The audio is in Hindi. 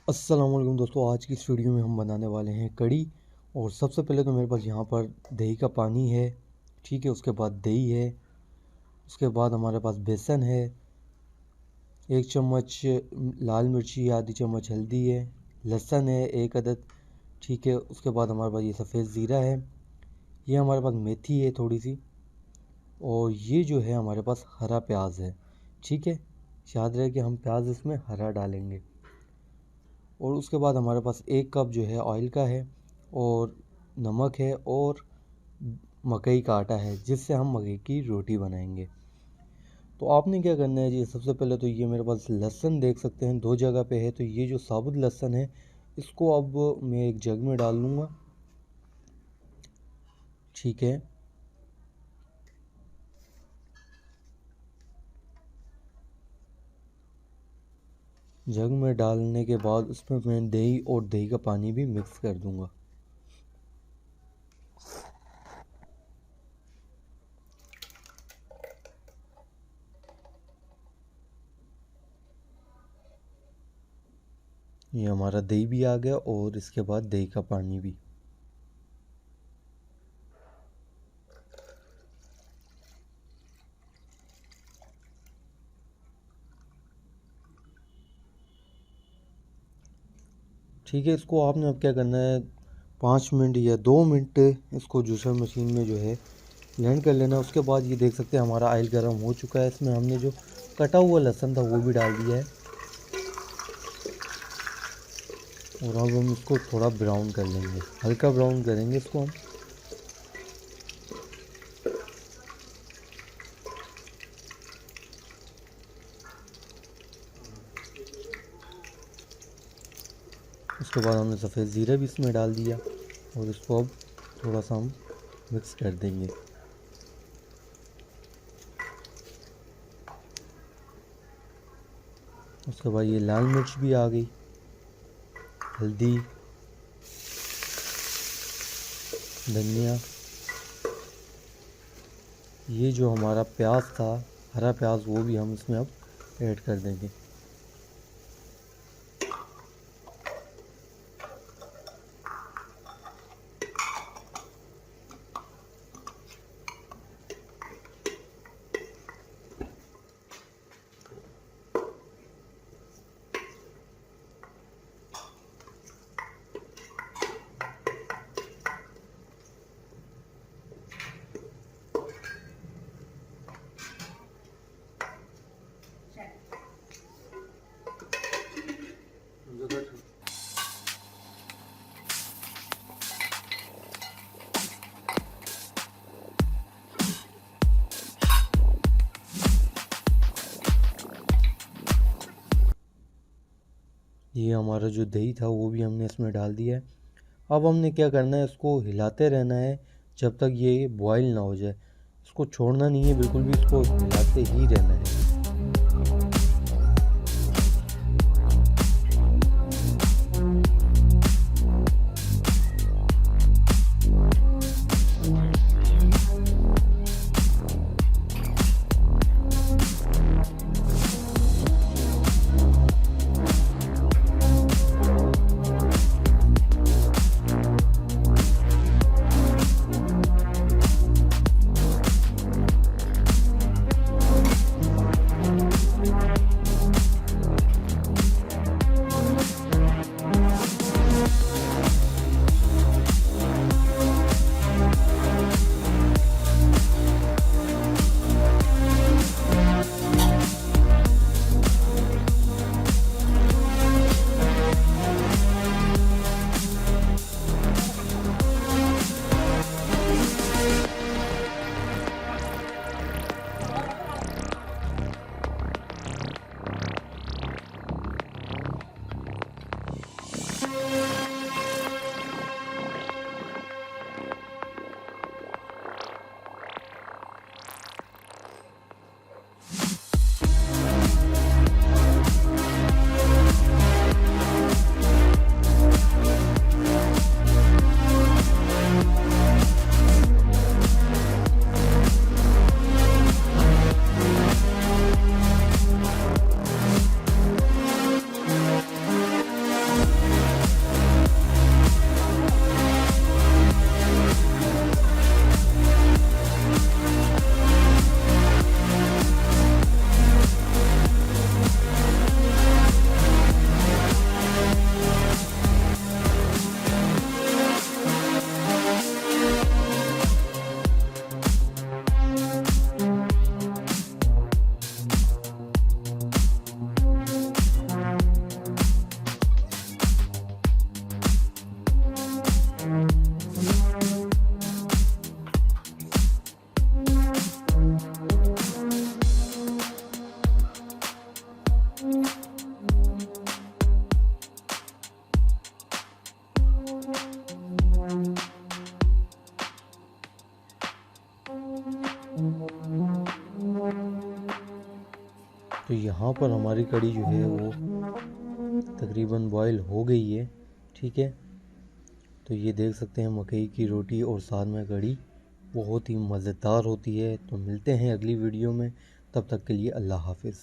अस्सलाम वालेकुम दोस्तों, आज की इस वीडियो में हम बनाने वाले हैं कड़ी। और सबसे पहले तो मेरे पास यहाँ पर दही का पानी है, ठीक है। उसके बाद दही है, उसके बाद हमारे पास बेसन है, 1 चम्मच लाल मिर्ची, आधी चम्मच हल्दी है, लहसुन है 1 अदद, ठीक है। उसके बाद हमारे पास ये सफ़ेद ज़ीरा है, ये हमारे पास मेथी है थोड़ी सी, और ये जो है हमारे पास हरा प्याज है, ठीक है। याद रहे कि हम प्याज इसमें हरा डालेंगे। और उसके बाद हमारे पास 1 कप जो है ऑयल का है, और नमक है, और मकई का आटा है, जिससे हम मकई की रोटी बनाएंगे। तो आपने क्या करना है जी, सबसे पहले तो ये मेरे पास लहसुन देख सकते हैं 2 जगह पे है। तो ये जो साबुत लहसुन है, इसको अब मैं एक जग में डाल लूँगा, ठीक है। जग में डालने के बाद उसमें मैं दही और दही का पानी भी मिक्स कर दूँगा। ये हमारा दही भी आ गया, और इसके बाद दही का पानी भी। ठीक है, इसको आपने अब क्या करना है, 5 मिनट या 2 मिनट इसको जूसर मशीन में जो है ब्लेंड कर लेना। उसके बाद ये देख सकते हैं हमारा ऑयल गर्म हो चुका है। इसमें हमने जो कटा हुआ लहसुन था वो भी डाल दिया है, और अब हम इसको थोड़ा ब्राउन कर लेंगे, हल्का ब्राउन करेंगे इसको हम। उसके बाद हमने सफ़ेद ज़ीरा भी इसमें डाल दिया, और इसको अब थोड़ा सा हम मिक्स कर देंगे। उसके बाद ये लाल मिर्च भी आ गई, हल्दी, धनिया, ये जो हमारा प्याज था, हरा प्याज, वो भी हम इसमें अब ऐड कर देंगे। ये हमारा जो दही था वो भी हमने इसमें डाल दिया है। अब हमने क्या करना है, इसको हिलाते रहना है जब तक ये बॉईल ना हो जाए। इसको छोड़ना नहीं है बिल्कुल भी, इसको हिलाते ही रहना है। यहाँ पर हमारी कड़ी जो है वो तकरीबन बॉयल हो गई है। ठीक है, तो ये देख सकते हैं मकई की रोटी और साथ में कड़ी बहुत ही मज़ेदार होती है। तो मिलते हैं अगली वीडियो में, तब तक के लिए अल्लाह हाफिज़।